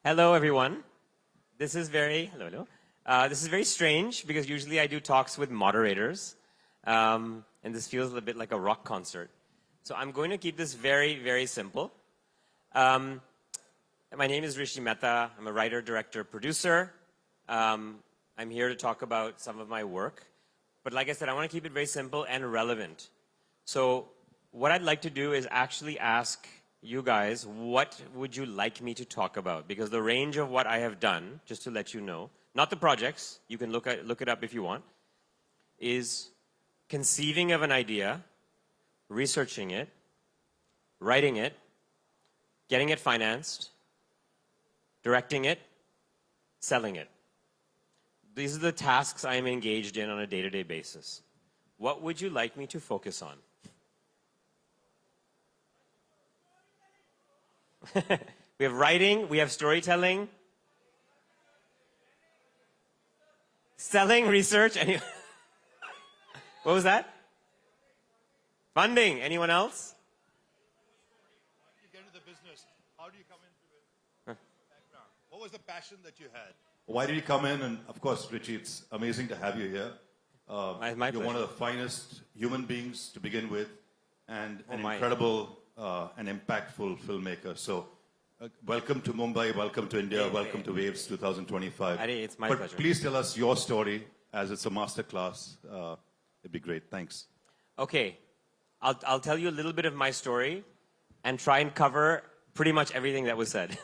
Hello, everyone. This is very this is very strange because usually I do talks with moderators, and this feels a bit like a rock concert. So I'm going to keep this very, very simple. My name is Richie Mehta. I'm a writer, director, producer. I'm here to talk about some of my work. But like I said, I want to keep it very simple and relevant. So what I'd like to do is actually ask you guys, what would you like me to talk about? Because the range of what I have done, just to let you know, not the projects, you can look it up if you want, is conceiving of an idea, researching it, writing it, getting it financed, directing it, selling it. These are the tasks I am engaged in on a day-to-day basis. What would you like me to focus on? We have writing, we have storytelling, selling, research. What was that? Funding. Anyone else? How did you get into the business? How do you come into it? Background. What was the passion that you had? Why did you come in? And of course, Richie, it's amazing to have you here. My you're pleasure. one of the finest human beings to begin with, and an incredible and impactful filmmaker. So, welcome to Mumbai, welcome to India, welcome to Waves 2025. It's my but pleasure. Please tell us your story, as it's a masterclass. It'd be great. Thanks. Okay, I'll tell you a little bit of my story and try and cover pretty much everything that was said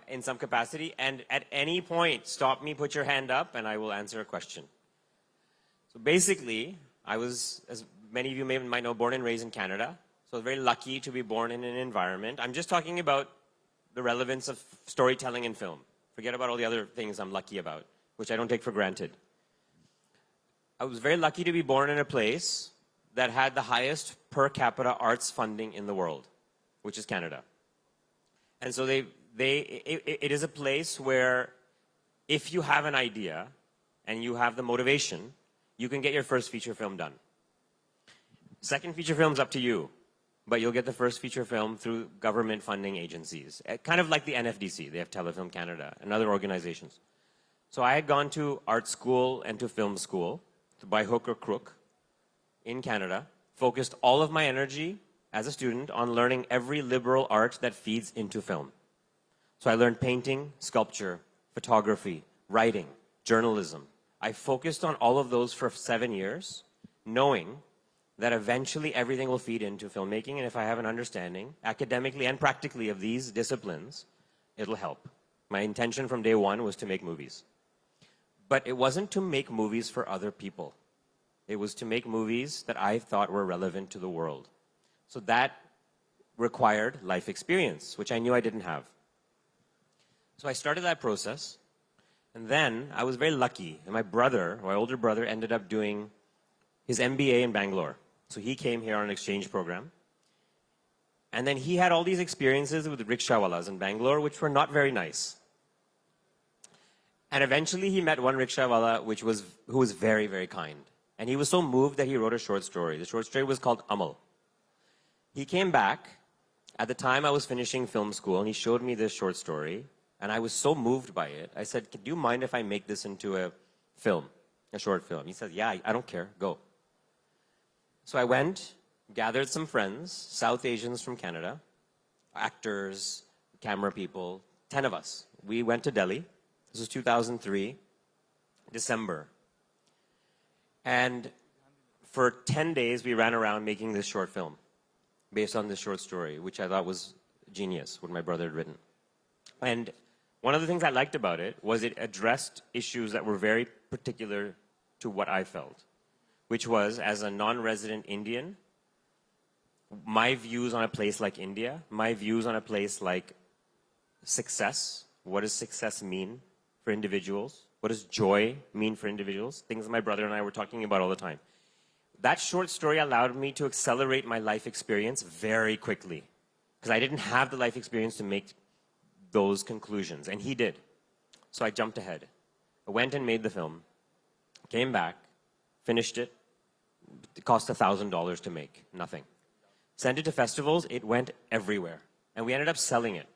in some capacity. And at any point, stop me, put your hand up, and I will answer a question. So basically, I was, as many of you might know, born and raised in Canada. So I was very lucky to be born in an environment. I'm just talking about the relevance of storytelling in film. Forget about all the other things I'm lucky about, which I don't take for granted. I was very lucky to be born in a place that had the highest per capita arts funding in the world, which is Canada. And so it is a place where if you have an idea and you have the motivation, you can get your first feature film done. Second feature film's up to you, but you'll get the first feature film through government funding agencies, kind of like the NFDC. They have Telefilm Canada and other organizations. So I had gone to art school and to film school, by hook or crook, in Canada, focused all of my energy as a student on learning every liberal art that feeds into film. So I learned painting, sculpture, photography, writing, journalism. I focused on all of those for 7 years, knowing that eventually everything will feed into filmmaking, and if I have an understanding, academically and practically, of these disciplines, it'll help. My intention from day one was to make movies. But it wasn't to make movies for other people. It was to make movies that I thought were relevant to the world. So that required life experience, which I knew I didn't have. So I started that process, and then I was very lucky. And my older brother, ended up doing his MBA in Bangalore. So he came here on an exchange program. And then he had all these experiences with rickshawalas in Bangalore, which were not very nice. And eventually he met one rickshawala who was very, very kind. And he was so moved that he wrote a short story. The short story was called Amal. He came back at the time I was finishing film school, and he showed me this short story. And I was so moved by it. I said, do you mind if I make this into a film, a short film? He said, yeah, I don't care, go. So I went, gathered some friends, South Asians from Canada, actors, camera people, 10 of us. We went to Delhi. This was 2003, December. And for 10 days, we ran around making this short film based on this short story, which I thought was genius, what my brother had written. And one of the things I liked about it was it addressed issues that were very particular to what I felt, which was, as a non-resident Indian, my views on a place like India, my views on a place like success. What does success mean for individuals? What does joy mean for individuals? Things my brother and I were talking about all the time. That short story allowed me to accelerate my life experience very quickly, because I didn't have the life experience to make those conclusions, and he did. So I jumped ahead. I went and made the film, came back, finished it. It cost $1,000 to make, nothing. Sent it to festivals, it went everywhere. And we ended up selling it.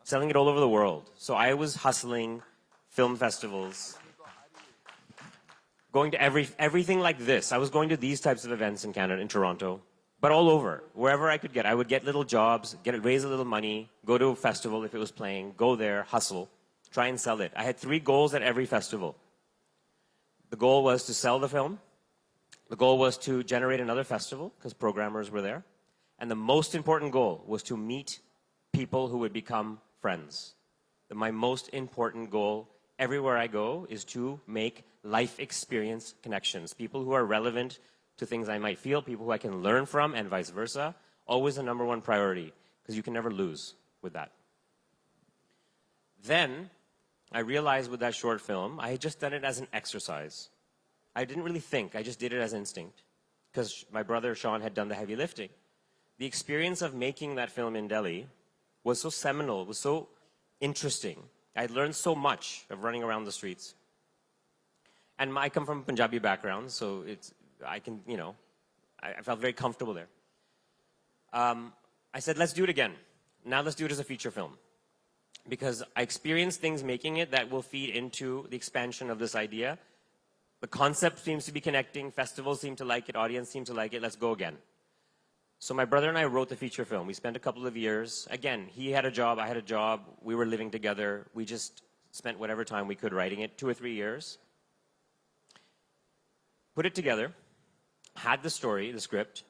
selling it all over the world. So I was hustling film festivals, going to everything like this. I was going to these types of events in Canada, in Toronto, but all over, wherever I could get. I would get little jobs, raise a little money, go to a festival if it was playing, go there, hustle, try and sell it. I had 3 goals at every festival. The goal was to sell the film. The goal was to generate another festival, because programmers were there. And the most important goal was to meet people who would become friends. My most important goal everywhere I go is to make life experience connections. People who are relevant to things I might feel, people who I can learn from, and vice versa. Always the #1 priority, because you can never lose with that. Then, I realized with that short film, I had just done it as an exercise. I didn't really think, I just did it as instinct. Because my brother Sean had done the heavy lifting. The experience of making that film in Delhi was so seminal, was so interesting. I learned so much of running around the streets. And I come from a Punjabi background, so I felt very comfortable there. I said, let's do it again. Now let's do it as a feature film. Because I experienced things making it that will feed into the expansion of this idea. The concept seems to be connecting, festivals seem to like it, audience seems to like it, let's go again. So my brother and I wrote the feature film. We spent a couple of years. Again, he had a job, I had a job. We were living together. We just spent whatever time we could writing it, 2 or 3 years. Put it together, had the story, the script.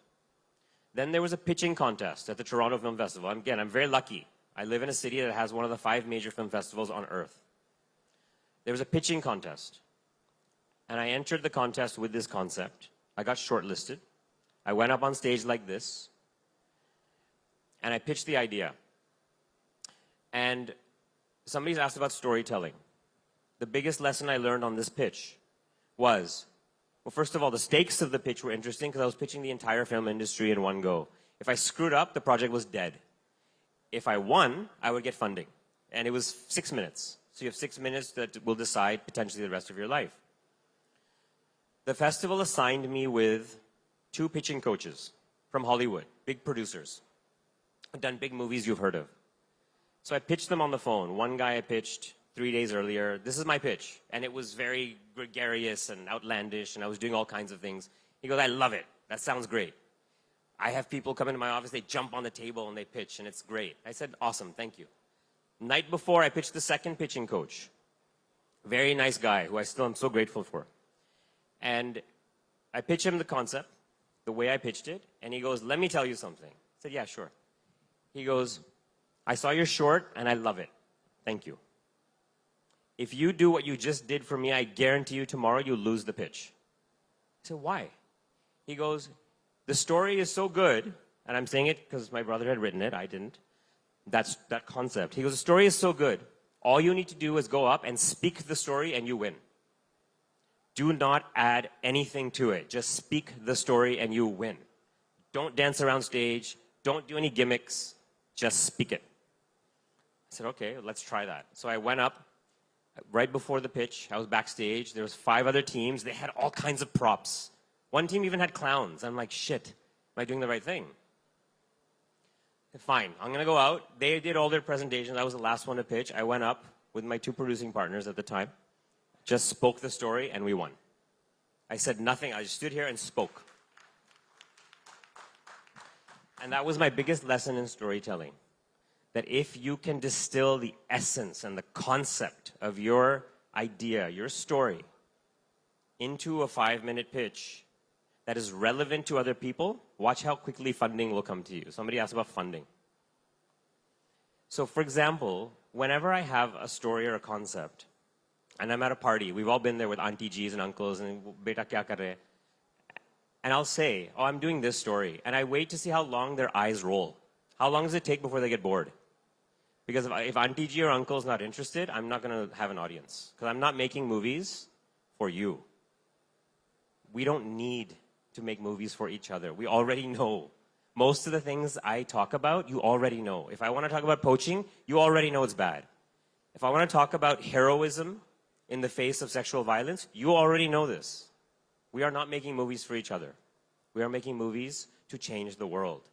Then there was a pitching contest at the Toronto Film Festival. Again, I'm very lucky. I live in a city that has one of the 5 major film festivals on earth. There was a pitching contest. And I entered the contest with this concept. I got shortlisted. I went up on stage like this, and I pitched the idea. And somebody's asked about storytelling. The biggest lesson I learned on this pitch was, well, first of all, the stakes of the pitch were interesting because I was pitching the entire film industry in one go. If I screwed up, the project was dead. If I won, I would get funding. And it was 6 minutes. So you have 6 minutes that will decide potentially the rest of your life. The festival assigned me with 2 pitching coaches from Hollywood, big producers. I've done big movies you've heard of. So I pitched them on the phone. One guy I pitched 3 days earlier. This is my pitch. And it was very gregarious and outlandish, and I was doing all kinds of things. He goes, I love it. That sounds great. I have people come into my office, they jump on the table and they pitch, and it's great. I said, awesome, thank you. Night before, I pitched the second pitching coach. Very nice guy, who I still am so grateful for. And I pitched him the concept, the way I pitched it, and he goes, let me tell you something. I said, yeah, sure. He goes, I saw your short, and I love it. Thank you. If you do what you just did for me, I guarantee you tomorrow you'll lose the pitch. I said, why? He goes, the story is so good, and I'm saying it because my brother had written it, I didn't. That's that concept. He goes, the story is so good. All you need to do is go up and speak the story and you win. Do not add anything to it. Just speak the story and you win. Don't dance around stage. Don't do any gimmicks. Just speak it. I said, okay, let's try that. So I went up right before the pitch. I was backstage. There was 5 other teams. They had all kinds of props. One team even had clowns. I'm like, shit, am I doing the right thing? Fine, I'm going to go out. They did all their presentations. I was the last one to pitch. I went up with my 2 producing partners at the time. Just spoke the story, and we won. I said nothing. I just stood here and spoke. And that was my biggest lesson in storytelling. That if you can distill the essence and the concept of your idea, your story, into a 5-minute pitch that is relevant to other people, watch how quickly funding will come to you. Somebody asked about funding. So, for example, whenever I have a story or a concept, and I'm at a party, we've all been there with auntie G's and uncles, and beta kya kar rahe? And I'll say, oh, I'm doing this story. And I wait to see how long their eyes roll. How long does it take before they get bored? Because if auntie G or uncle is not interested, I'm not going to have an audience. Because I'm not making movies for you. We don't need to make movies for each other. We already know. Most of the things I talk about, you already know. If I want to talk about poaching, you already know it's bad. If I want to talk about heroism in the face of sexual violence, you already know this. We are not making movies for each other. We are making movies to change the world.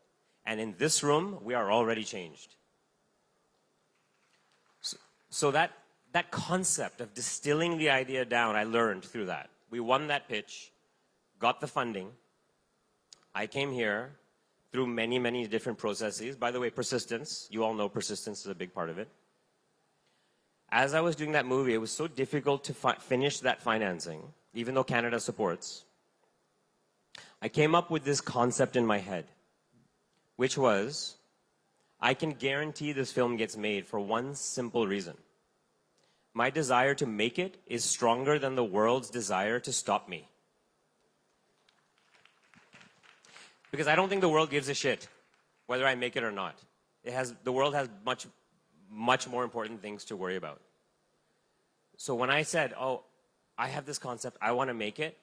And in this room, we are already changed. So that concept of distilling the idea down, I learned through that. We won that pitch, got the funding. I came here through many, many different processes. By the way, persistence. You all know persistence is a big part of it. As I was doing that movie, it was so difficult to finish that financing, even though Canada supports. I came up with this concept in my head, which was, I can guarantee this film gets made for one simple reason. My desire to make it is stronger than the world's desire to stop me. Because I don't think the world gives a shit whether I make it or not. The world has much more important things to worry about. So when I said, oh, I have this concept, I want to make it,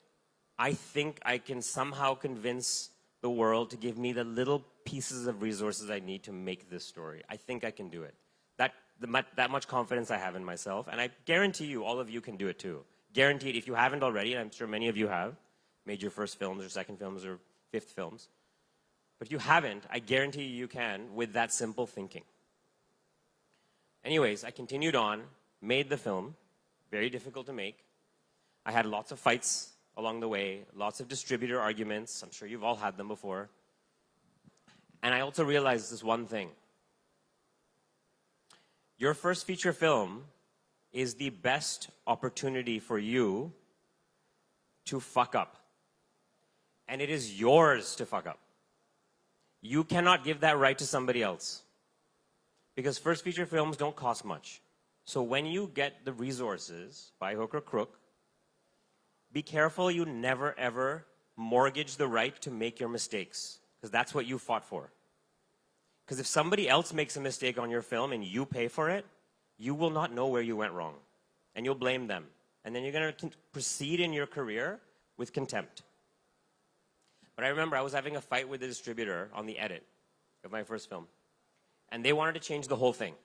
I think I can somehow convince the world to give me the little pieces of resources I need to make this story. I think I can do it. That much confidence I have in myself, and I guarantee you, all of you can do it too. Guaranteed, if you haven't already, and I'm sure many of you have, made your first films or second films or fifth films. But if you haven't, I guarantee you can with that simple thinking. Anyways, I continued on, made the film, very difficult to make. I had lots of fights along the way, lots of distributor arguments. I'm sure you've all had them before. And I also realized this one thing. Your first feature film is the best opportunity for you to fuck up. And it is yours to fuck up. You cannot give that right to somebody else. Because first feature films don't cost much. So when you get the resources, by hook or crook, be careful you never ever mortgage the right to make your mistakes. Because that's what you fought for. Because if somebody else makes a mistake on your film and you pay for it, you will not know where you went wrong. And you'll blame them. And then you're going to proceed in your career with contempt. But I remember I was having a fight with the distributor on the edit of my first film. And they wanted to change the whole thing.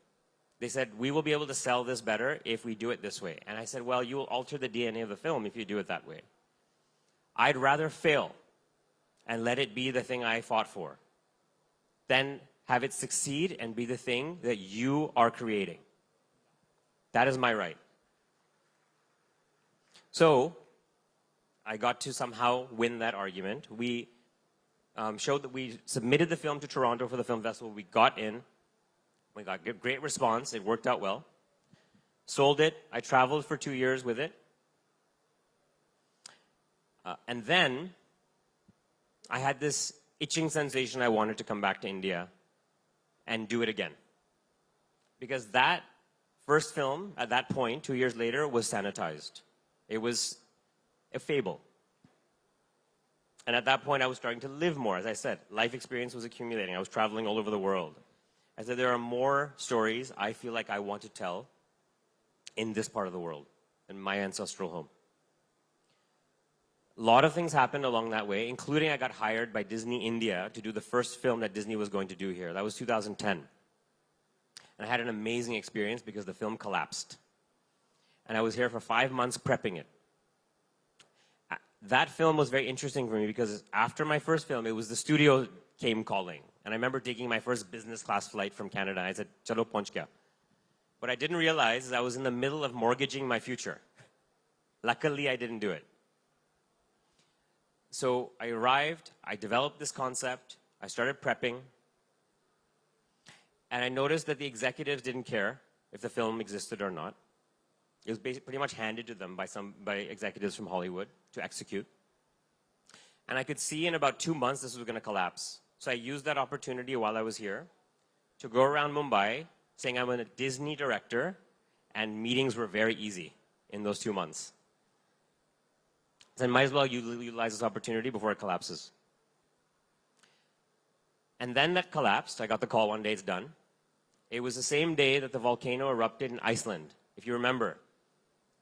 They said, we will be able to sell this better if we do it this way. And I said, well, you will alter the DNA of the film if you do it that way. I'd rather fail and let it be the thing I fought for than have it succeed and be the thing that you are creating. That is my right. So I got to somehow win that argument. We showed that we submitted the film to Toronto for the film festival. We got in. We got a great response. It worked out well. Sold it. I traveled for 2 years with it. And then I had this itching sensation I wanted to come back to India and do it again. Because that first film, at that point, 2 years later, was sanitized. It was a fable. And at that point, I was starting to live more. As I said, life experience was accumulating. I was traveling all over the world. I said, there are more stories I feel like I want to tell in this part of the world, in my ancestral home. A lot of things happened along that way, including I got hired by Disney India to do the first film that Disney was going to do here. That was 2010. And I had an amazing experience because the film collapsed. And I was here for 5 months prepping it. That film was very interesting for me because after my first film, it was the studio came calling. And I remember taking my first business class flight from Canada. I said, chalo ponch kya. What I didn't realize is I was in the middle of mortgaging my future. Luckily, I didn't do it. So I arrived, I developed this concept, I started prepping, and I noticed that the executives didn't care if the film existed or not. It was pretty much handed to them by executives from Hollywood to execute. And I could see in about 2 months this was going to collapse. So I used that opportunity while I was here to go around Mumbai saying I'm a Disney director, and meetings were very easy in those 2 months. So I might as well utilize this opportunity before it collapses. And then that collapsed. I got the call one day, it's done. It was the same day that the volcano erupted in Iceland, if you remember,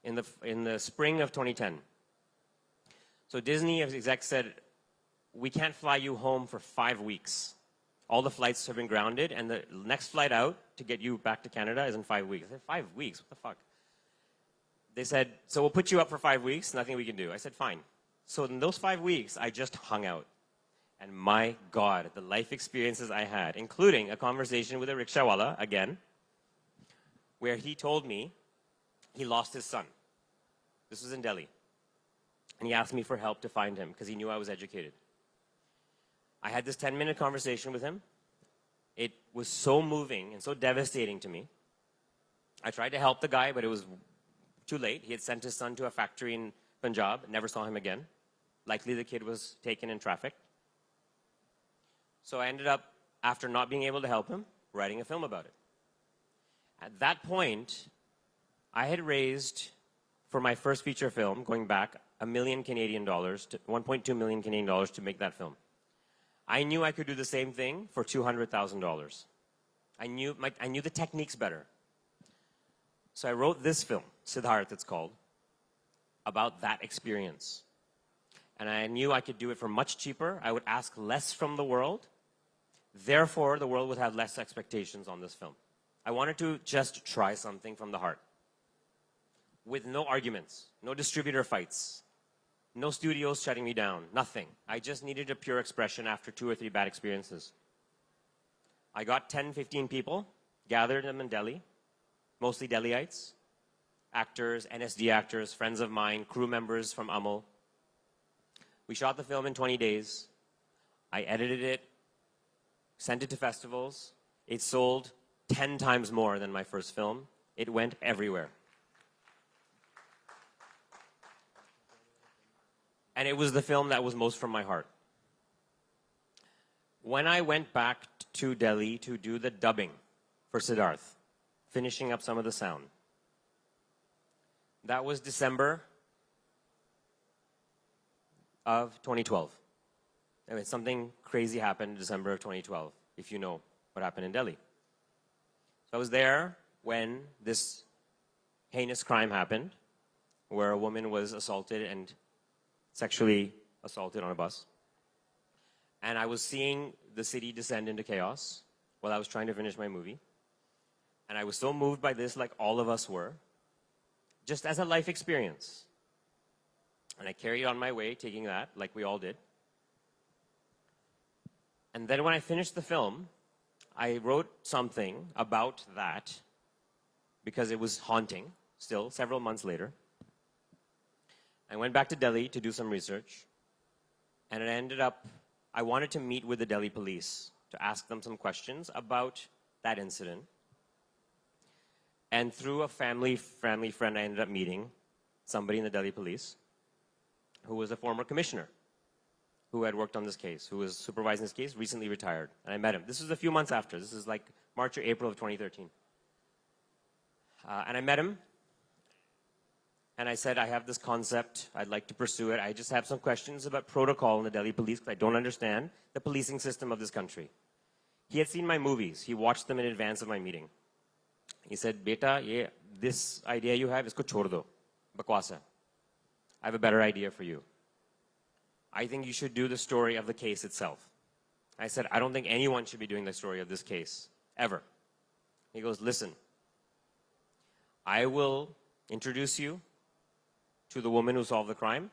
in the spring of 2010. So Disney exec said, we can't fly you home for 5 weeks. All the flights have been grounded, and the next flight out to get you back to Canada is in 5 weeks. I said, 5 weeks? What the fuck? They said, so we'll put you up for 5 weeks, nothing we can do. I said, fine. So in those 5 weeks, I just hung out. And my God, the life experiences I had, including a conversation with a rickshawala, again, where he told me he lost his son. This was in Delhi. And he asked me for help to find him because he knew I was educated. I had this 10-minute conversation with him. It was so moving and so devastating to me. I tried to help the guy, but it was too late. He had sent his son to a factory in Punjab, never saw him again. Likely the kid was taken in traffic. So I ended up, after not being able to help him, writing a film about it. At that point, I had raised, for my first feature film, going back, $1 million Canadian dollars to 1.2 million Canadian dollars to make that film. I knew I could do the same thing for $200,000. I knew the techniques better. So I wrote this film, Siddharth it's called, about that experience. And I knew I could do it for much cheaper. I would ask less from the world. Therefore, the world would have less expectations on this film. I wanted to just try something from the heart. With no arguments, no distributor fights, no studios shutting me down, nothing. I just needed a pure expression after 2 or 3 bad experiences. I got 10, 15 people, gathered them in Delhi, mostly Delhiites, actors, NSD actors, friends of mine, crew members from Amal. We shot the film in 20 days. I edited it, sent it to festivals. It sold 10 times more than my first film. It went everywhere. And it was the film that was most from my heart. When I went back to Delhi to do the dubbing for Siddharth, finishing up some of the sound, that was December of 2012. I mean, something crazy happened in December of 2012, if you know what happened in Delhi. So I was there when this heinous crime happened, where a woman was assaulted and sexually assaulted on a bus. And I was seeing the city descend into chaos while I was trying to finish my movie. And I was so moved by this, like all of us were, just as a life experience. And I carried on my way, taking that, like we all did. And then when I finished the film, I wrote something about that because it was haunting still, several months later. I went back to Delhi to do some research, and it ended up, I wanted to meet with the Delhi police to ask them some questions about that incident. And through a family friend, I ended up meeting somebody in the Delhi police who was a former commissioner who had worked on this case, who was supervising this case, recently retired. And I met him. This was a few months after. This is like March or April of 2013. And I met him. And I said, I have this concept. I'd like to pursue it. I just have some questions about protocol in the Delhi police because I don't understand the policing system of this country. He had seen my movies. He watched them in advance of my meeting. He said, Beta, this idea you have, isko chhod do. Bakwas hai. I have a better idea for you. I think you should do the story of the case itself. I said, I don't think anyone should be doing the story of this case, ever. He goes, listen, I will introduce you to the woman who solved the crime.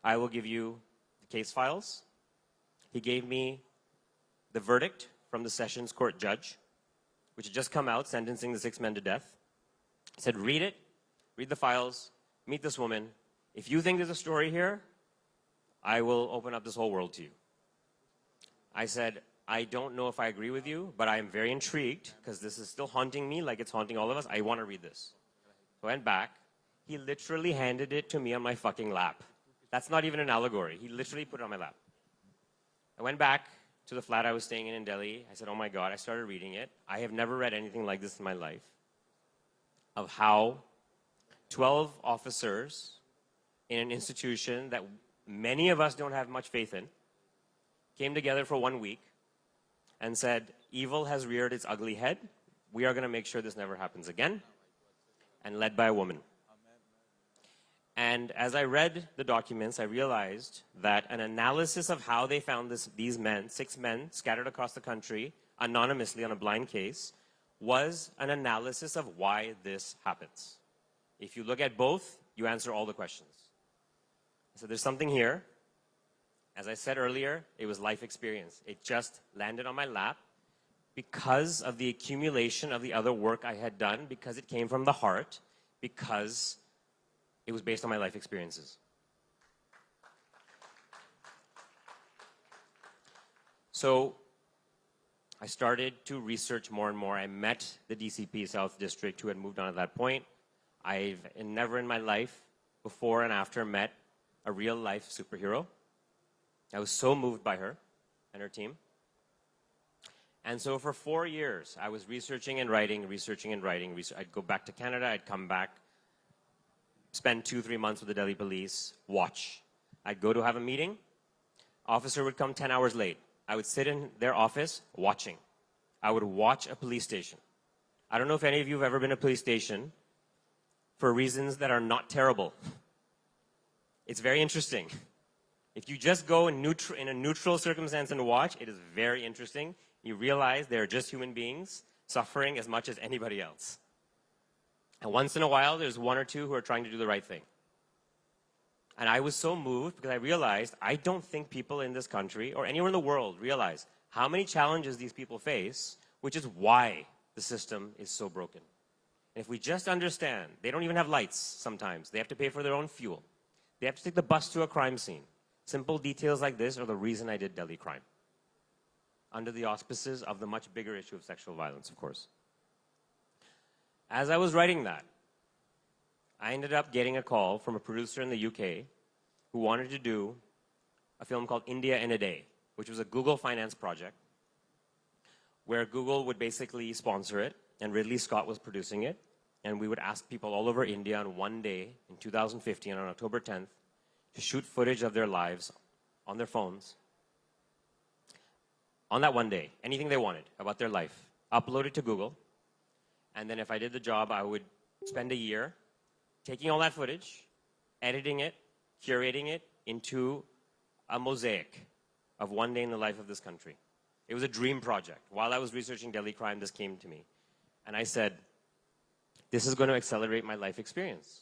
I will give you the case files. He gave me the verdict from the Sessions Court judge, which had just come out, sentencing the 6 men to death. He said, read it, read the files, meet this woman. If you think there's a story here, I will open up this whole world to you. I said, I don't know if I agree with you, but I am very intrigued because this is still haunting me like it's haunting all of us. I want to read this. So I went back. He literally handed it to me on my fucking lap. That's not even an allegory. He literally put it on my lap. I went back to the flat I was staying in Delhi. I said, oh my God, I started reading it. I have never read anything like this in my life, of how 12 officers in an institution that many of us don't have much faith in came together for 1 week and said, evil has reared its ugly head. We are going to make sure this never happens again. And led by a woman. And as I read the documents, I realized that an analysis of how they found these men, 6 men scattered across the country, anonymously on a blind case, was an analysis of why this happens. If you look at both, you answer all the questions. So there's something here. As I said earlier, it was life experience. It just landed on my lap. because of the accumulation of the other work I had done, because it came from the heart, because it was based on my life experiences. So I started to research more and more. I met the DCP South District who had moved on at that point. I've never in my life, before and after, met a real life superhero. I was so moved by her and her team. And so for 4 years, I was researching and writing, researching and writing. I'd go back to Canada, I'd come back, spend 2-3 months with the Delhi police, watch. I'd go to have a meeting, officer would come 10 hours late. I would sit in their office watching. I would watch a police station. I don't know if any of you have ever been to a police station for reasons that are not terrible. It's very interesting. If you just go in a neutral circumstance and watch, it is very interesting. You realize they're just human beings suffering as much as anybody else. And once in a while, there's one or two who are trying to do the right thing. And I was so moved because I realized I don't think people in this country or anywhere in the world realize how many challenges these people face, which is why the system is so broken. And if we just understand, they don't even have lights sometimes. They have to pay for their own fuel. They have to take the bus to a crime scene. Simple details like this are the reason I did Delhi crime, under the auspices of the much bigger issue of sexual violence, of course. As I was writing that, I ended up getting a call from a producer in the UK who wanted to do a film called India in a Day, which was a Google finance project where Google would basically sponsor it, and Ridley Scott was producing it, and we would ask people all over India on one day in 2015, on October 10th, to shoot footage of their lives on their phones on that one day, anything they wanted about their life, upload it to Google, and then if I did the job, I would spend a year taking all that footage, editing it, curating it into a mosaic of one day in the life of this country. It was a dream project. While I was researching Delhi crime, this came to me. And I said, this is going to accelerate my life experience.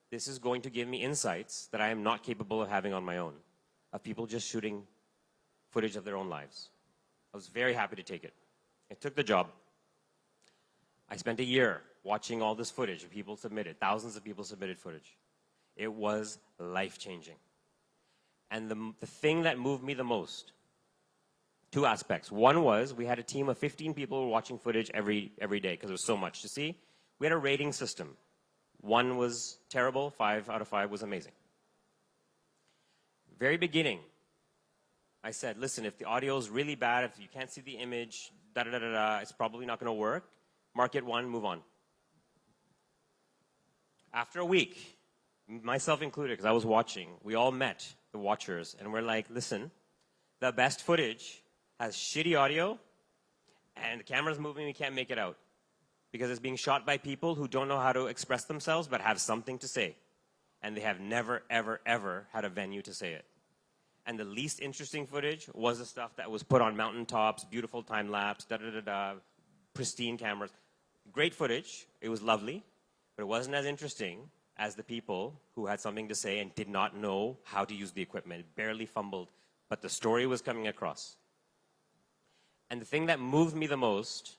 This is going to give me insights that I am not capable of having on my own, of people just shooting footage of their own lives. I was very happy to take it. I took the job. I spent a year watching all this footage people submitted. Thousands of people submitted footage. It was life-changing. And the thing that moved me the most, two aspects. One was we had a team of 15 people who were watching footage every day because there was so much to see. We had a rating system. 1 was terrible, 5 out of 5 was amazing. Very beginning, I said, listen, if the audio is really bad, if you can't see the image, it's probably not going to work. Mark it 1, move on. After a week, myself included, because I was watching, we all met, the watchers, and we're like, listen, the best footage has shitty audio, and the camera's moving, we can't make it out. Because it's being shot by people who don't know how to express themselves, but have something to say. And they have never, ever, ever had a venue to say it. And the least interesting footage was the stuff that was put on mountaintops, beautiful time-lapse, pristine cameras. Great footage, it was lovely, but it wasn't as interesting as the people who had something to say and did not know how to use the equipment. It barely fumbled, but the story was coming across. And the thing that moved me the most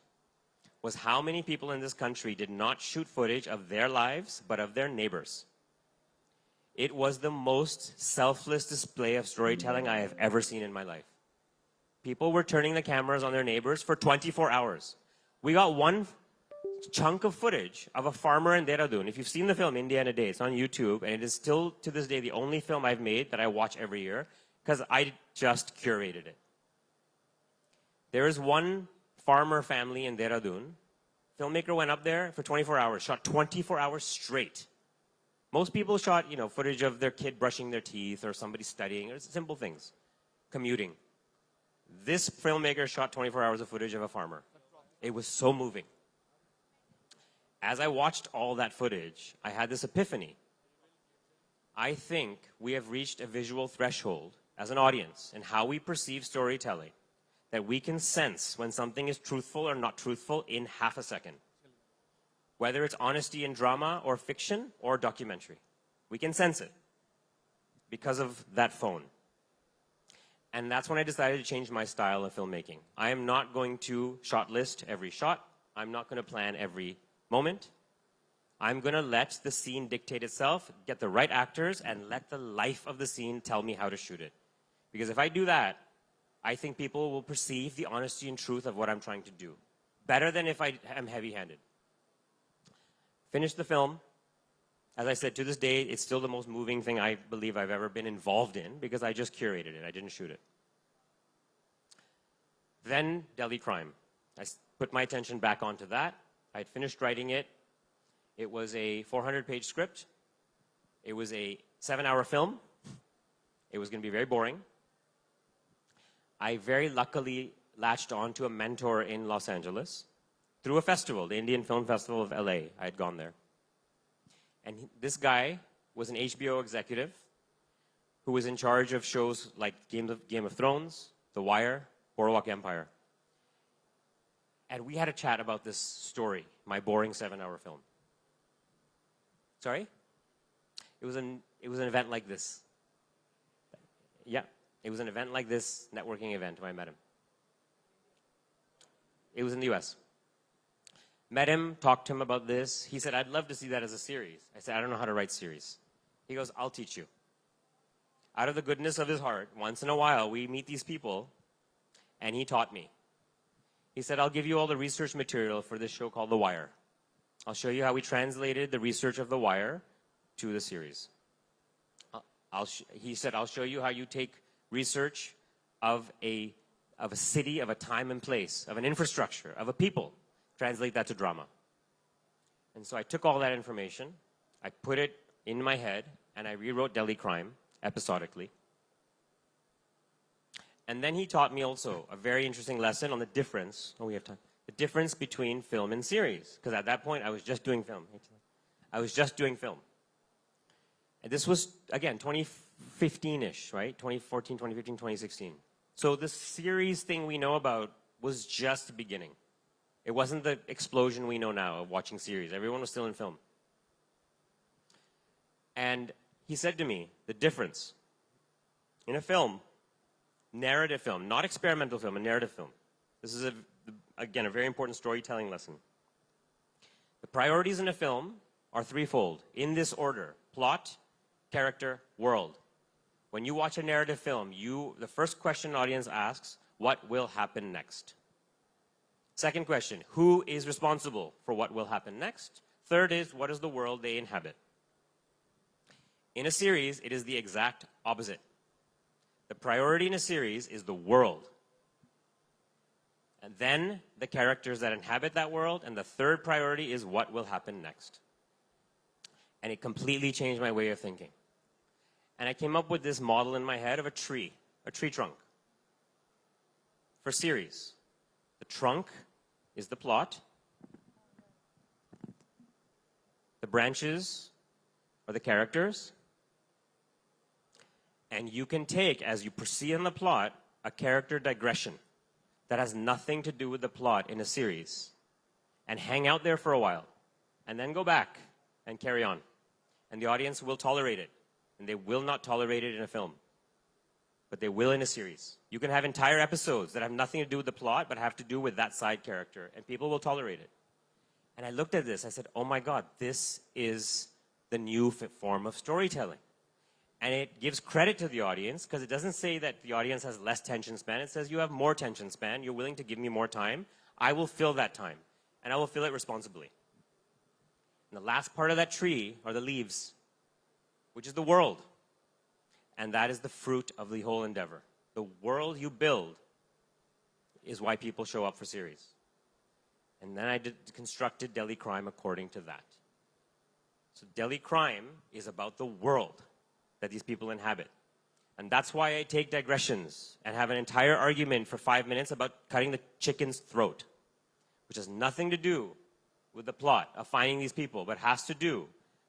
was how many people in this country did not shoot footage of their lives, but of their neighbors. It was the most selfless display of storytelling I have ever seen in my life. People were turning the cameras on their neighbors for 24 hours. We got one chunk of footage of a farmer in Dehradun. If you've seen the film India in a Day, it's on YouTube, and it is still, to this day, the only film I've made that I watch every year, because I just curated it. There is one farmer family in Dehradun. Filmmaker went up there for 24 hours, shot 24 hours straight. Most people shot, footage of their kid brushing their teeth or somebody studying, or simple things, commuting. This filmmaker shot 24 hours of footage of a farmer. It was so moving. As I watched all that footage, I had this epiphany. I think we have reached a visual threshold as an audience in how we perceive storytelling, that we can sense when something is truthful or not truthful in half a second. Whether it's honesty in drama or fiction or documentary. We can sense it because of that phone. And that's when I decided to change my style of filmmaking. I am not going to shot list every shot. I'm not going to plan every moment. I'm going to let the scene dictate itself, get the right actors, and let the life of the scene tell me how to shoot it. Because if I do that, I think people will perceive the honesty and truth of what I'm trying to do. Better than if I am heavy-handed. Finished the film. As I said, to this day, it's still the most moving thing I believe I've ever been involved in because I just curated it. I didn't shoot it. Then Delhi Crime. I put my attention back onto that. I had finished writing it. It was a 400-page script. It was a 7-hour film. It was going to be very boring. I very luckily latched on to a mentor in Los Angeles through a festival, the Indian Film Festival of LA. I had gone there. And this guy was an HBO executive who was in charge of shows like Game of Thrones, The Wire, Boardwalk Empire. And we had a chat about this story, my boring 7-hour film. Sorry? It was an event like this. Yeah, it was an event like this, networking event where I met him. It was in the US. Met him, talked to him about this. He said, I'd love to see that as a series. I said, I don't know how to write series. He goes, I'll teach you. Out of the goodness of his heart, once in a while, we meet these people, and he taught me. He said, I'll give you all the research material for this show called The Wire. I'll show you how we translated the research of The Wire to the series. He said, I'll show you how you take research of a city, of a time and place, of an infrastructure, of a people, translate that to drama. And so I took all that information, I put it in my head, and I rewrote Delhi Crime episodically. And then he taught me also a very interesting lesson on the difference, we have time, the difference between film and series. Because at that point, I was just doing film. I was just doing film. And this was, again, 2015-ish, right? 2014, 2015, 2016. So the series thing we know about was just beginning. It wasn't the explosion we know now of watching series. Everyone was still in film. And he said to me, the difference in a film, narrative film, not experimental film, a narrative film. This is, again, a very important storytelling lesson. The priorities in a film are threefold, in this order: plot, character, world. When you watch a narrative film, the first question the audience asks, what will happen next? Second question, who is responsible for what will happen next? Third is, what is the world they inhabit? In a series, it is the exact opposite. The priority in a series is the world. And then the characters that inhabit that world, and the third priority is what will happen next. And it completely changed my way of thinking. And I came up with this model in my head of a tree trunk. For series, the trunk is the plot. The branches are the characters. And you can take, as you proceed in the plot, a character digression that has nothing to do with the plot in a series and hang out there for a while and then go back and carry on. And the audience will tolerate it. And they will not tolerate it in a film. But they will in a series. You can have entire episodes that have nothing to do with the plot, but have to do with that side character. And people will tolerate it. And I looked at this. I said, oh my God, this is the new form of storytelling. And it gives credit to the audience, because it doesn't say that the audience has less tension span. It says you have more tension span. You're willing to give me more time. I will fill that time. And I will fill it responsibly. And the last part of that tree are the leaves, which is the world. And that is the fruit of the whole endeavor. The world you build is why people show up for series. And then I constructed Delhi Crime according to that. So Delhi Crime is about the world that these people inhabit. And that's why I take digressions and have an entire argument for 5 minutes about cutting the chicken's throat, which has nothing to do with the plot of finding these people, but has to do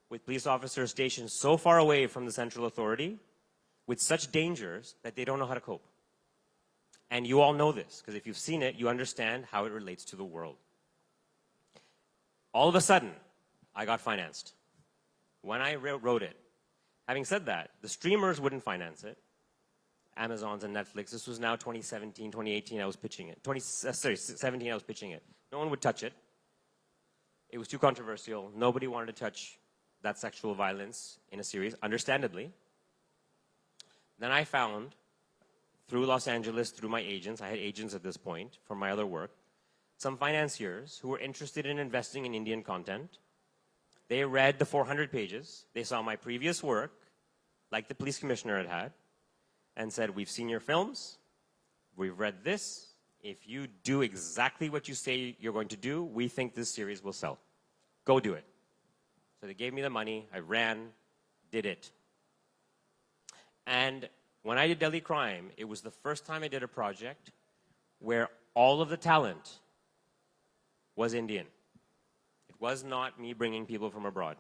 with police officers stationed so far away from the central authority with such dangers that they don't know how to cope. And you all know this, because if you've seen it, you understand how it relates to the world. All of a sudden, I got financed when I wrote it. Having said that, the streamers wouldn't finance it. Amazons and Netflix. This was now 2017, 2018, I was pitching it. 17, I was pitching it. No one would touch it. It was too controversial. Nobody wanted to touch that sexual violence in a series, understandably. Then I found, through Los Angeles, through my agents, I had agents at this point for my other work, some financiers who were interested in investing in Indian content. They read the 400 pages. They saw my previous work, like the police commissioner had had, and said, we've seen your films, we've read this. If you do exactly what you say you're going to do, we think this series will sell. Go do it. So they gave me the money, I ran, did it. And when I did Delhi Crime, it was the first time I did a project where all of the talent was Indian. It was not me bringing people from abroad.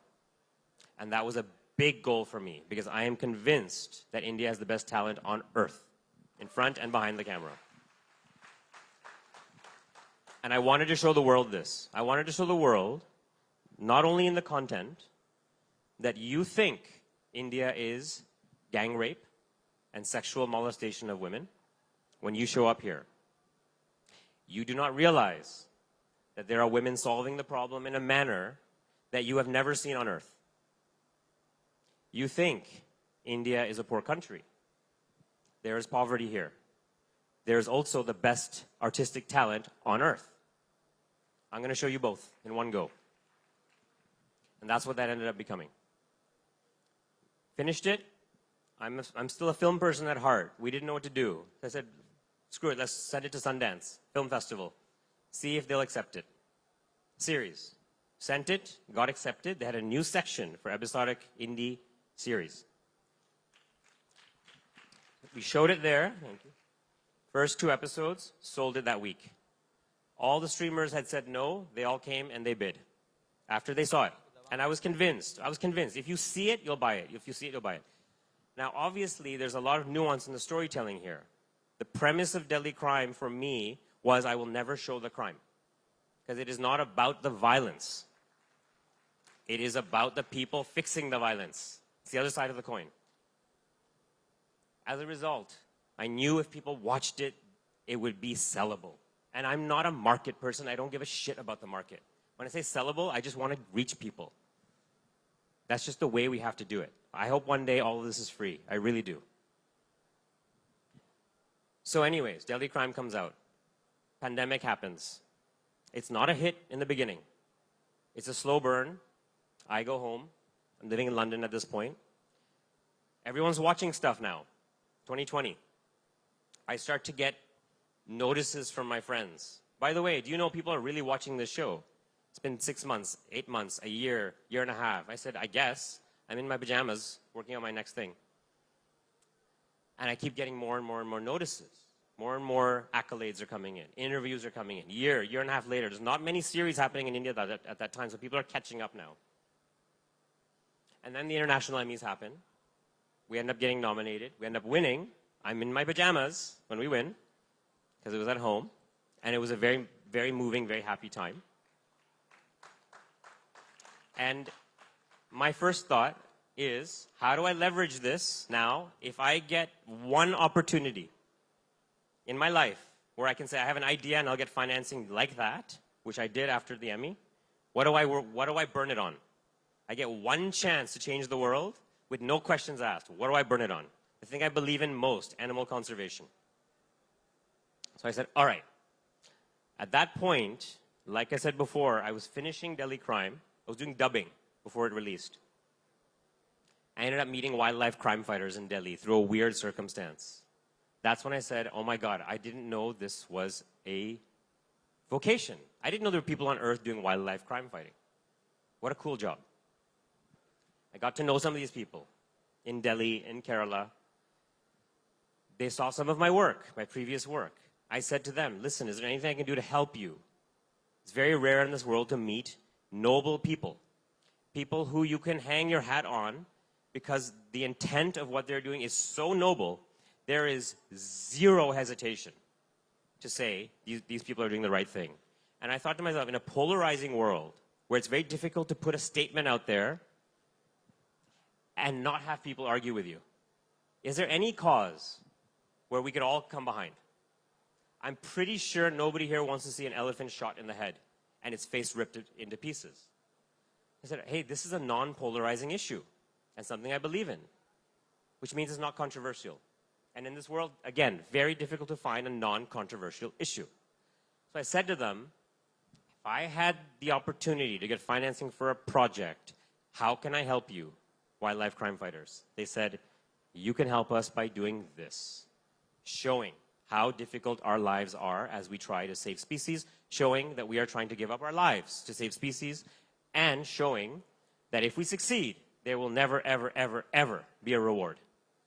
And that was a big goal for me, because I am convinced that India has the best talent on earth, in front and behind the camera. And I wanted to show the world this. I wanted to show the world, not only in the content, that you think India is gang rape and sexual molestation of women when you show up here. You do not realize that there are women solving the problem in a manner that you have never seen on earth. You think India is a poor country. There is poverty here. There is also the best artistic talent on earth. I'm going to show you both in one go. And that's what that ended up becoming. Finished it. I'm still a film person at heart. We didn't know what to do. So I said, screw it, let's send it to Sundance Film Festival. See if they'll accept it. Series. Sent it, got accepted. They had a new section for episodic indie series. We showed it there. Thank you. First 2 episodes, sold it that week. All the streamers had said no. They all came and they bid after they saw it. And I was convinced. If you see it, you'll buy it. If you see it, you'll buy it. Now, obviously, there's a lot of nuance in the storytelling here. The premise of Delhi Crime for me was I will never show the crime, because it is not about the violence. It is about the people fixing the violence. It's the other side of the coin. As a result, I knew if people watched it, it would be sellable. And I'm not a market person. I don't give a shit about the market. When I say sellable, I just want to reach people. That's just the way we have to do it. I hope one day all of this is free. I really do. So anyways, Delhi Crime comes out. Pandemic happens. It's not a hit in the beginning. It's a slow burn. I go home. I'm living in London at this point. Everyone's watching stuff now. 2020. I start to get notices from my friends. By the way, do you know people are really watching this show? It's been 6 months, 8 months, a year, year and a half. I said, I guess. I'm in my pajamas working on my next thing. And I keep getting more and more and more notices. More and more accolades are coming in. Interviews are coming in. Year and a half later. There's not many series happening in India at that time, so people are catching up now. And then the international Emmys happen. We end up getting nominated. We end up winning. I'm in my pajamas when we win, because it was at home. And it was a very, very moving, very happy time. And my first thought is, how do I leverage this now if I get one opportunity in my life where I can say I have an idea and I'll get financing like that, which I did after the Emmy? What do I burn it on? I get one chance to change the world with no questions asked. What do I burn it on? The thing I believe in most, animal conservation. So I said, all right. At that point, like I said before, I was finishing Delhi Crime. I was doing dubbing before it released. I ended up meeting wildlife crime fighters in Delhi through a weird circumstance. That's when I said, oh my God, I didn't know this was a vocation. I didn't know there were people on earth doing wildlife crime fighting. What a cool job. I got to know some of these people in Delhi, in Kerala. They saw some of my work, my previous work. I said to them, listen, is there anything I can do to help you? It's very rare in this world to meet noble people. People who you can hang your hat on because the intent of what they're doing is so noble, there is zero hesitation to say these people are doing the right thing. And I thought to myself, in a polarizing world where it's very difficult to put a statement out there and not have people argue with you, is there any cause where we could all come behind. I'm pretty sure nobody here wants to see an elephant shot in the head and its face ripped into pieces. I said, hey, this is a non-polarizing issue and something I believe in, which means it's not controversial. And in this world, again, very difficult to find a non-controversial issue. So I said to them, if I had the opportunity to get financing for a project, how can I help you, wildlife crime fighters? They said, you can help us by doing this, showing how difficult our lives are as we try to save species, showing that we are trying to give up our lives to save species, and showing that if we succeed, there will never, ever, ever, ever be a reward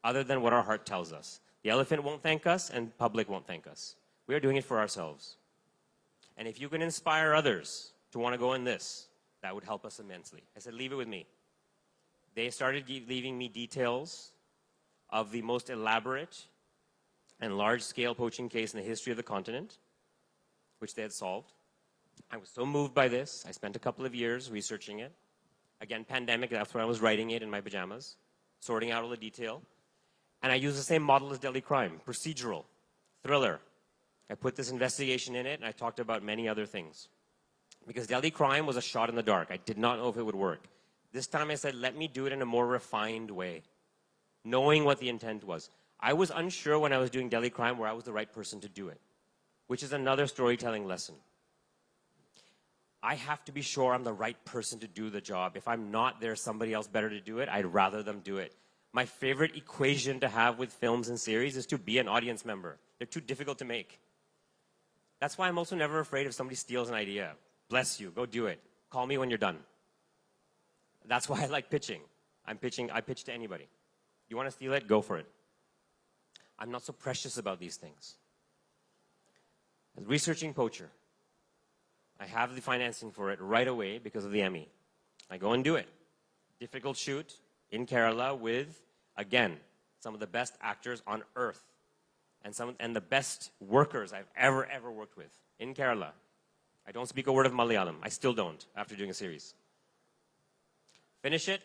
other than what our heart tells us. The elephant won't thank us, and public won't thank us. We are doing it for ourselves. And if you can inspire others to want to go in this, that would help us immensely. I said, leave it with me. They started leaving me details of the most elaborate and large-scale poaching case in the history of the continent, which they had solved. I was so moved by this. I spent a couple of years researching it. Again, pandemic, that's when I was writing it in my pajamas, sorting out all the detail. And I used the same model as Delhi Crime, procedural, thriller. I put this investigation in it, and I talked about many other things. Because Delhi Crime was a shot in the dark. I did not know if it would work. This time I said, let me do it in a more refined way, knowing what the intent was. I was unsure when I was doing Delhi Crime where I was the right person to do it, which is another storytelling lesson. I have to be sure I'm the right person to do the job. If I'm not, there's somebody else better to do it. I'd rather them do it. My favorite equation to have with films and series is to be an audience member. They're too difficult to make. That's why I'm also never afraid if somebody steals an idea. Bless you, go do it. Call me when you're done. That's why I like pitching. I pitch to anybody. You want to steal it? Go for it. I'm not so precious about these things. Researching Poacher. I have the financing for it right away because of the Emmy. I go and do it. Difficult shoot in Kerala with, again, some of the best actors on earth and the best workers I've ever worked with in Kerala. I don't speak a word of Malayalam. I still don't after doing a series. Finish it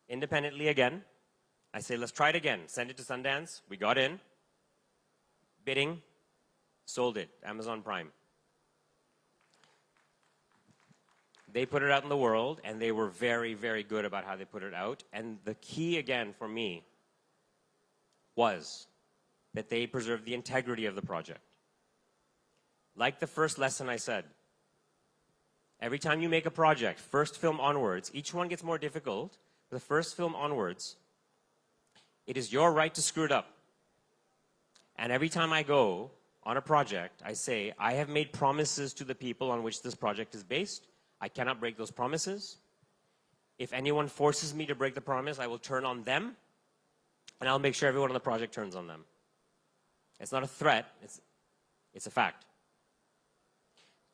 independently again. I say, let's try it again. Send it to Sundance. We got in. Bidding. Sold it. Amazon Prime. They put it out in the world, and they were very, very good about how they put it out. And the key, again, for me, was that they preserved the integrity of the project. Like the first lesson I said, every time you make a project, first film onwards, each one gets more difficult. The first film onwards, it is your right to screw it up. And every time I go on a project, I say, I have made promises to the people on which this project is based. I cannot break those promises. If anyone forces me to break the promise, I will turn on them, and I'll make sure everyone on the project turns on them. It's not a threat, it's a fact.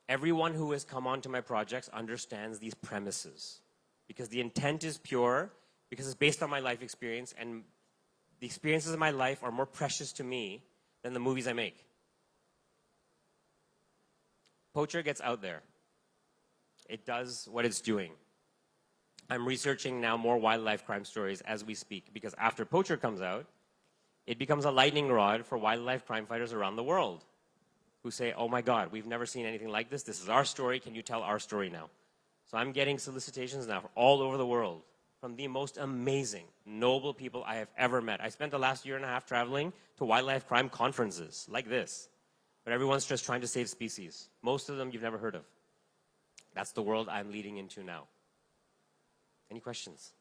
Everyone who has come onto my projects understands these premises because the intent is pure, because it's based on my life experience, and the experiences of my life are more precious to me than the movies I make. Poacher gets out there. It does what it's doing. I'm researching now more wildlife crime stories as we speak, because after Poacher comes out, it becomes a lightning rod for wildlife crime fighters around the world who say, oh my God, we've never seen anything like this. This is our story. Can you tell our story now? So I'm getting solicitations now from all over the world from the most amazing, noble people I have ever met. I spent the last year and a half traveling to wildlife crime conferences like this, but everyone's just trying to save species. Most of them you've never heard of. That's the world I'm leading into now. Any questions?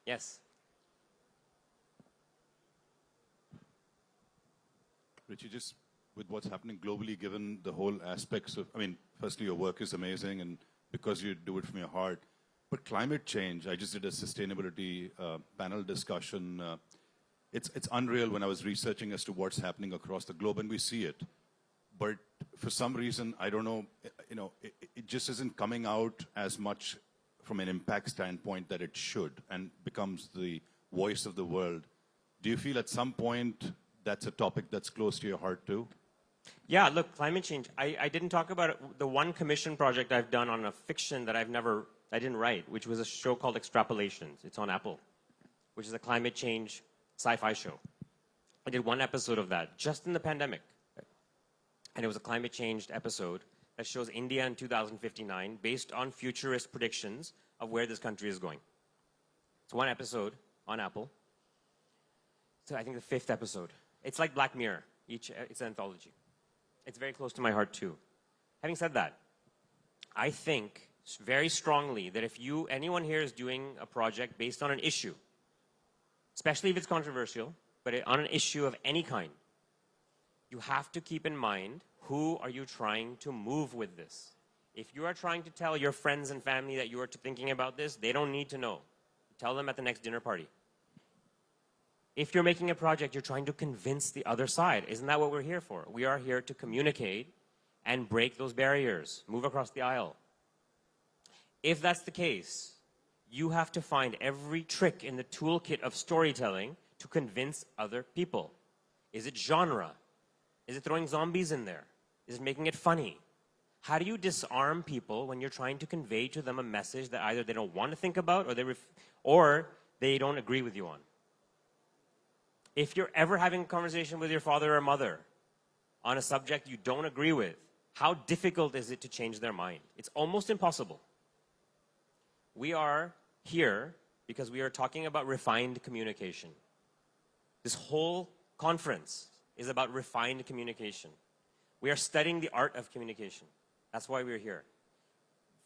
Yes. Richie, just with what's happening globally, given the whole aspects of, I mean, firstly, your work is amazing, and because you do it from your heart. But climate change, I just did a sustainability panel discussion. It's unreal when I was researching as to what's happening across the globe, and we see it. But for some reason, I don't know, it just isn't coming out as much from an impact standpoint that it should, and becomes the voice of the world. Do you feel at some point that's a topic that's close to your heart too? Yeah, look, climate change. I didn't talk about it. The one commission project I've done on a fiction that I've never I didn't write, which was a show called Extrapolations. It's on Apple, which is a climate change sci-fi show. I did one episode of that just in the pandemic. And it was a climate changed episode that shows India in 2059 based on futurist predictions of where this country is going. It's one episode on Apple. So I think the 5th episode. It's like Black Mirror. It's an anthology. It's very close to my heart too. Having said that, I think very strongly that if anyone here is doing a project based on an issue, especially if it's controversial, but on an issue of any kind, you have to keep in mind, who are you trying to move with this? If you are trying to tell your friends and family that you are thinking about this, they don't need to know. Tell them at the next dinner party. If you're making a project, you're trying to convince the other side. Isn't that what we're here for? We are here to communicate and break those barriers, move across the aisle. If that's the case, you have to find every trick in the toolkit of storytelling to convince other people. Is it genre? Is it throwing zombies in there? Is it making it funny? How do you disarm people when you're trying to convey to them a message that either they don't want to think about or they don't agree with you on? If you're ever having a conversation with your father or mother on a subject you don't agree with, how difficult is it to change their mind? It's almost impossible. We are here because we are talking about refined communication. This whole conference is about refined communication. We are studying the art of communication. That's why we're here.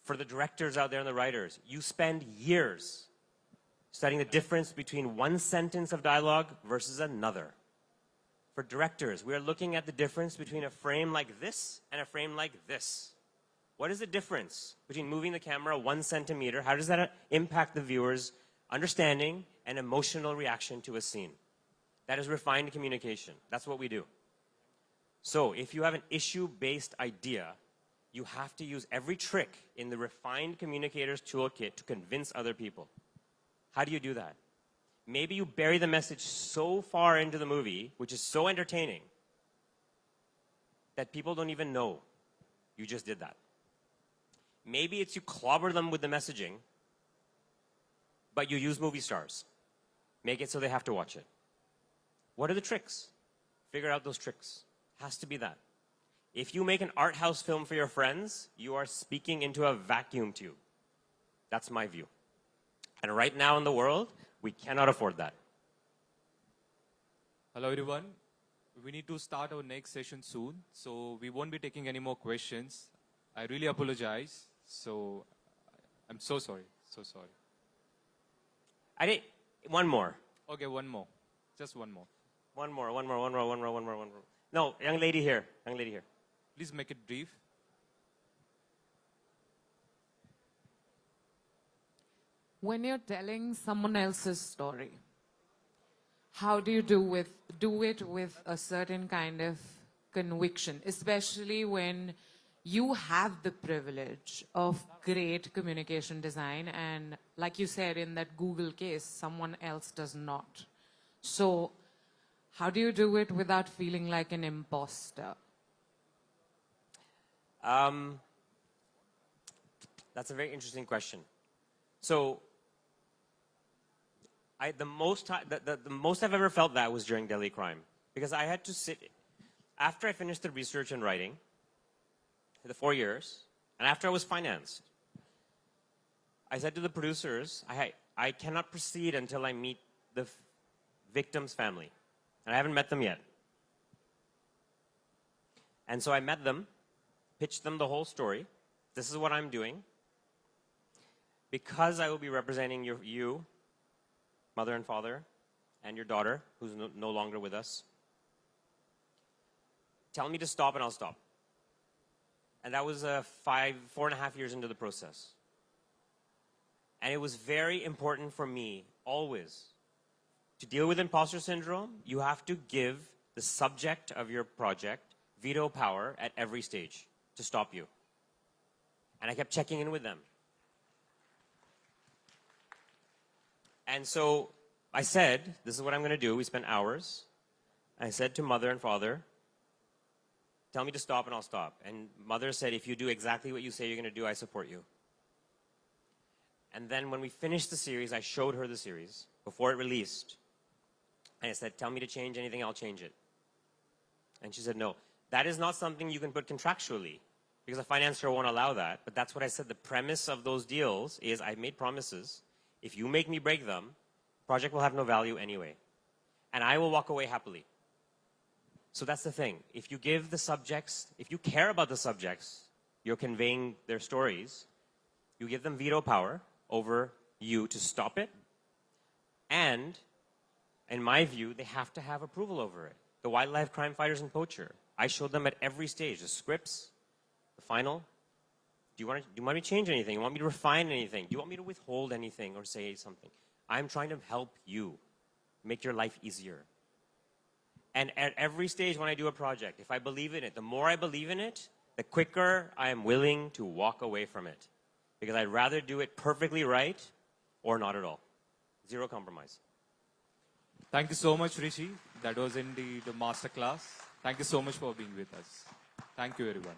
For the directors out there and the writers, you spend years studying the difference between one sentence of dialogue versus another. For directors, we are looking at the difference between a frame like this and a frame like this. What is the difference between moving the camera 1 centimeter? How does that impact the viewer's understanding and emotional reaction to a scene? That is refined communication. That's what we do. So if you have an issue-based idea, you have to use every trick in the refined communicator's toolkit to convince other people. How do you do that? Maybe you bury the message so far into the movie, which is so entertaining, that people don't even know you just did that. Maybe it's you clobber them with the messaging, but you use movie stars. Make it so they have to watch it. What are the tricks? Figure out those tricks. Has to be that. If you make an art house film for your friends, you are speaking into a vacuum tube. That's my view. And right now in the world, we cannot afford that. Hello everyone. We need to start our next session soon, so we won't be taking any more questions. I really apologize. So I'm so sorry. So sorry. One more. Okay, one more. Just one more. One more. No, young lady here. Please make it brief. When you're telling someone else's story, how do you do it with a certain kind of conviction, especially when you have the privilege of great communication design and, like you said in that Google case, someone else does not. So how do you do it without feeling like an imposter? That's a very interesting question. So the most I've ever felt that was during Delhi Crime, because I had to sit, after I finished the research and writing, for the 4 years, and after I was financed, I said to the producers, I cannot proceed until I meet the victim's family. And I haven't met them yet. And so I met them, pitched them the whole story. This is what I'm doing. Because I will be representing you, mother and father, and your daughter, who's no longer with us. Tell me to stop and I'll stop. And that was 4.5 years into the process. And it was very important for me, always, to deal with imposter syndrome. You have to give the subject of your project veto power at every stage to stop you. And I kept checking in with them. And so I said, this is what I'm going to do. We spent hours. I said to mother and father, tell me to stop and I'll stop. And mother said, if you do exactly what you say you're going to do, I support you. And then when we finished the series, I showed her the series before it released. And I said, tell me to change anything, I'll change it. And she said, no. That is not something you can put contractually, because a financier won't allow that. But that's what I said. The premise of those deals is I made promises. If you make me break them, project will have no value anyway. And I will walk away happily. So that's the thing. If you give the subjects, if you care about the subjects, you're conveying their stories, you give them veto power over you to stop it. And in my view, they have to have approval over it. The wildlife crime fighters and poacher, I showed them at every stage, the scripts, the final. Do you want me to change anything? Do you want me to refine anything? Do you want me to withhold anything or say something? I'm trying to help you make your life easier. And at every stage when I do a project, if I believe in it, the more I believe in it, the quicker I am willing to walk away from it. Because I'd rather do it perfectly right or not at all. Zero compromise. Thank you so much, Richie. That was indeed a masterclass. Thank you so much for being with us. Thank you, everyone.